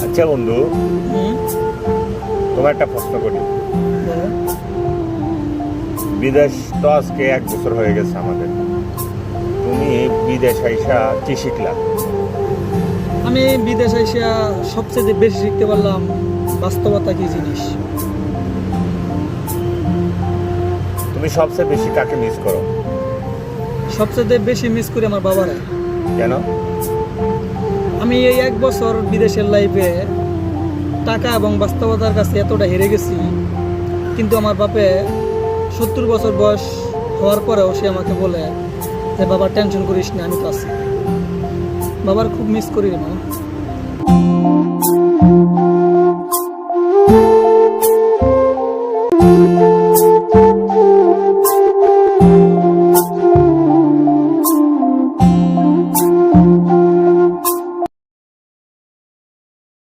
আচ্ছা বন্ধু, তোমার একটা প্রশ্ন করি। বিদেশ তো আজকে 1 বছর হয়ে গেছে আমাদের। তুমি বিদেশ আইসা কি শিখলা? আমি বিদেশ আইসা সবচেয়ে বেশি শিখতে পারলাম বাস্তবতা কি জিনিস। তুমি সবচেয়ে বেশি কাকে মিস করো? সবচেয়ে বেশি মিস করি আমার বাবারে। কেন? আমি এই 1 বছর বিদেশের লাইফে টাকা এবং বাস্তবতার কাছে এতটা হেরে গেছি, কিন্তু আমার বাপে 70 বছর বয়স হওয়ার পরেও সে আমাকে বলে যে বাবা টেনশন করিস না, আমি তো আছি। বাবার খুব মিস করি রে মা।